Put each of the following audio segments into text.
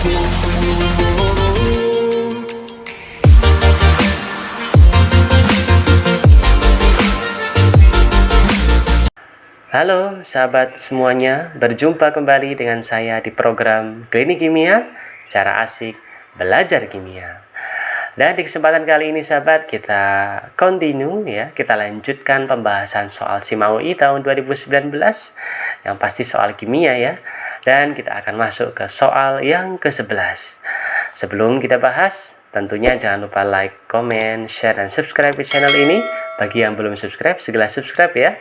Halo sahabat semuanya, berjumpa kembali dengan saya di program Klinik Kimia, cara asik belajar kimia. Dan di kesempatan kali ini sahabat, kita continue ya, kita lanjutkan pembahasan soal SIM-AUI tahun 2019, yang pasti soal kimia ya. Dan kita akan masuk ke soal yang ke-11. Sebelum kita bahas, tentunya jangan lupa like, comment, share, dan subscribe ke channel ini. Bagi yang belum subscribe, segera subscribe ya,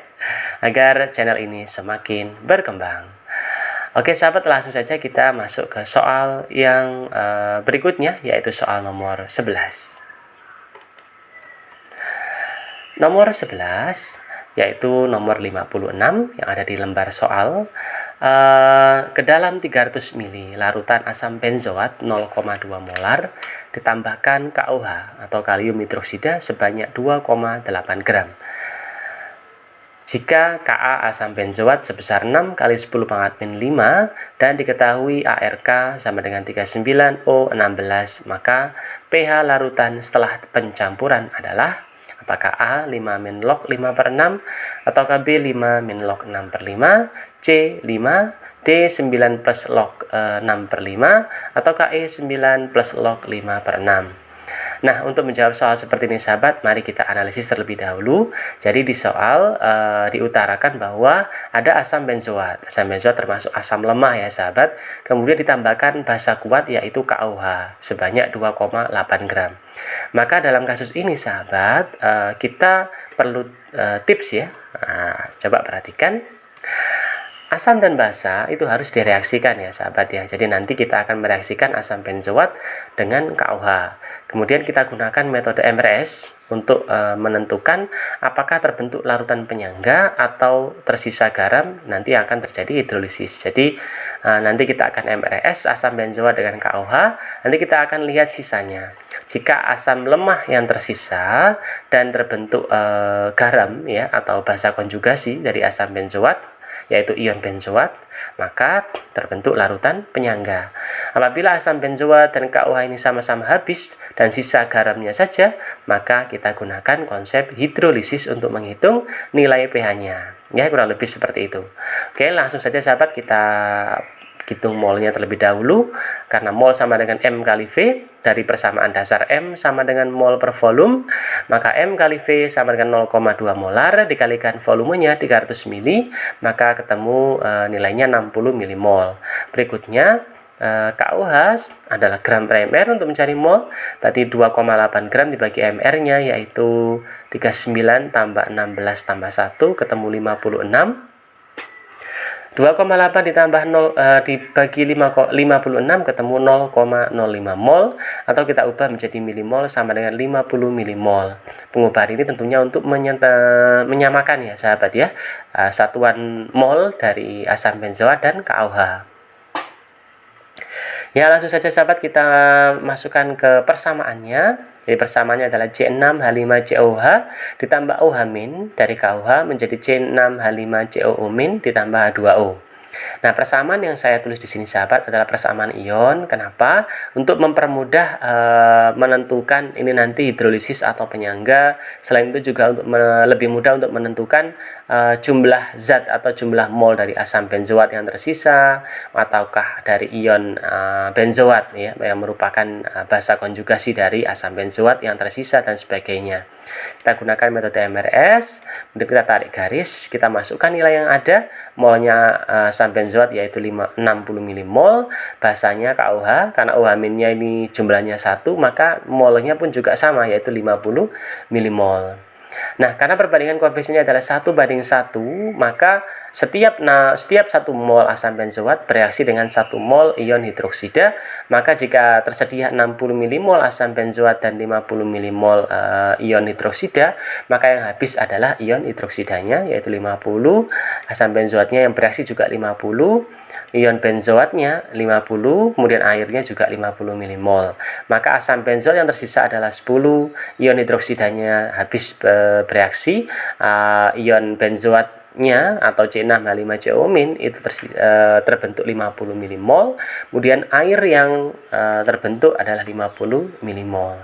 agar channel ini semakin berkembang. Oke sahabat, langsung saja kita masuk ke soal yang berikutnya, yaitu soal nomor 11. Nomor 11 yaitu nomor 56 yang ada di lembar soal. Ke dalam 300 ml larutan asam benzoat 0,2 molar ditambahkan KOH atau kalium hidroksida sebanyak 2,8 gram. Jika Ka asam benzoat sebesar 6 kali 10 pangkat min 5 dan diketahui ARK sama dengan 39O16, maka pH larutan setelah pencampuran adalah apakah A 5 min log 5/6 ataukah B 5 min log 6/5, C 5, D 9 plus log 6/5 ataukah E 9 plus log 5/6. Nah, untuk menjawab soal seperti ini sahabat, mari kita analisis terlebih dahulu. Jadi di soal diutarakan bahwa ada asam benzoat. Asam benzoat termasuk asam lemah ya sahabat. Kemudian ditambahkan basa kuat yaitu KOH sebanyak 2,8 gram. Maka dalam kasus ini sahabat, kita perlu tips ya. Nah, coba perhatikan. Asam dan basa itu harus direaksikan ya sahabat ya. Jadi nanti kita akan mereaksikan asam benzoat dengan KOH. Kemudian kita gunakan metode MRS untuk menentukan apakah terbentuk larutan penyangga atau tersisa garam. Nanti akan terjadi hidrolisis. Jadi nanti kita akan MRS asam benzoat dengan KOH. Nanti kita akan lihat sisanya. Jika asam lemah yang tersisa dan terbentuk garam ya atau basa konjugasi dari asam benzoat, yaitu ion benzoat, maka terbentuk larutan penyangga. Apabila asam benzoat dan KOH ini sama-sama habis dan sisa garamnya saja, maka kita gunakan konsep hidrolisis untuk menghitung nilai pH-nya. Ya, kurang lebih seperti itu. Oke, langsung saja sahabat kita hitung molnya terlebih dahulu. Karena mol sama dengan M kali V, dari persamaan dasar M sama dengan mol per volume, maka M kali V sama dengan 0,2 molar dikalikan volumenya 300 ml, maka ketemu nilainya 60 mmol. Berikutnya KOH adalah gram per ml untuk mencari mol, berarti 2,8 gram dibagi mr-nya yaitu 39 tambah 16 tambah 1 ketemu 56. 2,8 ditambah 0 dibagi 56 ketemu 0,05 mol, atau kita ubah menjadi milimol sama dengan 50 milimol. Pengubahan ini tentunya untuk menyamakan ya sahabat ya, satuan mol dari asam benzoat dan KOH. Ya, langsung saja sahabat kita masukkan ke persamaannya. Jadi persamaannya adalah C6H5COH ditambah OH- dari KOH menjadi C6H5COO- ditambah H2O. Nah, persamaan yang saya tulis di sini sahabat adalah persamaan ion. Kenapa? Untuk mempermudah menentukan ini nanti hidrolisis atau penyangga. Selain itu juga untuk lebih mudah untuk menentukan jumlah zat atau jumlah mol dari asam benzoat yang tersisa ataukah dari ion benzoat ya, yang merupakan basa konjugasi dari asam benzoat yang tersisa dan sebagainya. Kita gunakan metode MRS, kemudian kita tarik garis, kita masukkan nilai yang ada. Molnya asam benzoat yaitu 60 mmol, basanya KOH, karena OH-nya ini jumlahnya 1, maka molnya pun juga sama yaitu 50 mmol. Nah, karena perbandingan koefisiennya adalah 1:1, maka setiap 1 mol asam benzoat bereaksi dengan 1 mol ion hidroksida. Maka jika tersedia 60 mmol asam benzoat dan 50 mmol ion hidroksida, maka yang habis adalah ion hidroksidanya yaitu 50, asam benzoatnya yang bereaksi juga 50, ion benzoatnya 50, kemudian airnya juga 50 mmol. Maka asam benzoat yang tersisa adalah 10, ion hidroksidanya habis bereaksi, ion benzoat nya atau C6H5CO- itu terbentuk 50 milimol, kemudian air yang terbentuk adalah 50 milimol.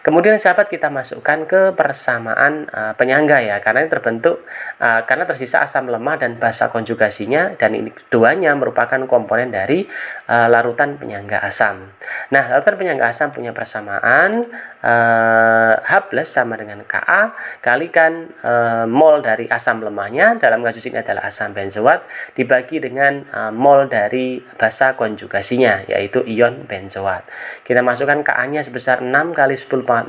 Kemudian sahabat kita masukkan ke persamaan penyangga ya, karena ini terbentuk karena tersisa asam lemah dan basa konjugasinya, dan ini keduanya merupakan komponen dari larutan penyangga asam. Nah, larutan penyangga asam punya persamaan H+ sama dengan Ka kalikan mol dari asam lemahnya, dalam kasus ini adalah asam benzoat, dibagi dengan mol dari basa konjugasinya yaitu ion benzoat. Kita masukkan Ka-nya sebesar 6 kali 10⁻⁵,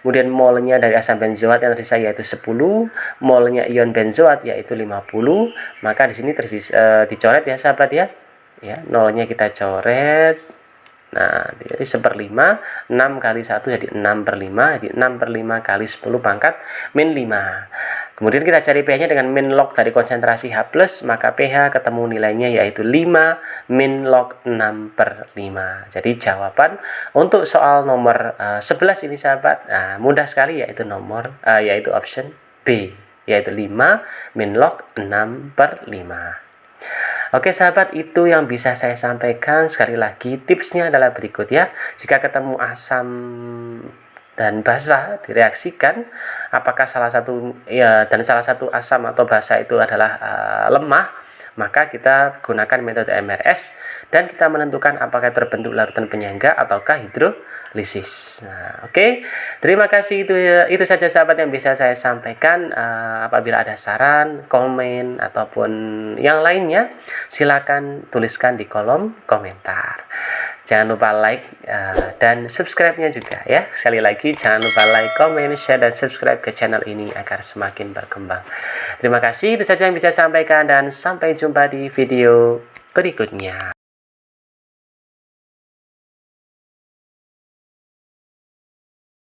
kemudian molnya dari asam benzoat yang tersisa yaitu 10, molnya ion benzoat yaitu 50. Maka di sini dicoret ya sahabat ya. Ya, nolnya kita coret. Nah, jadi 1/5, 6 kali 1 jadi 6/5, jadi 6/5 kali 10⁻⁵. Kemudian kita cari pH-nya dengan min log dari konsentrasi H+, maka pH ketemu nilainya yaitu 5 min log 6/5. Jadi jawaban untuk soal nomor 11 ini sahabat, mudah sekali, yaitu option B, yaitu 5 min log 6/5. Oke sahabat, itu yang bisa saya sampaikan. Sekali lagi tipsnya adalah berikut ya. Jika ketemu asam dan basa direaksikan, apakah salah satu asam atau basa itu adalah lemah, maka kita gunakan metode MRS dan kita menentukan apakah terbentuk larutan penyangga ataukah hidrolisis. Nah, oke. Terima kasih, itu saja sahabat yang bisa saya sampaikan. Apabila ada saran, komen ataupun yang lainnya, silakan tuliskan di kolom komentar. Jangan lupa like dan subscribe-nya juga ya. Sekali lagi, jangan lupa like, comment, share, dan subscribe ke channel ini agar semakin berkembang. Terima kasih, itu saja yang bisa saya sampaikan dan sampai jumpa di video berikutnya.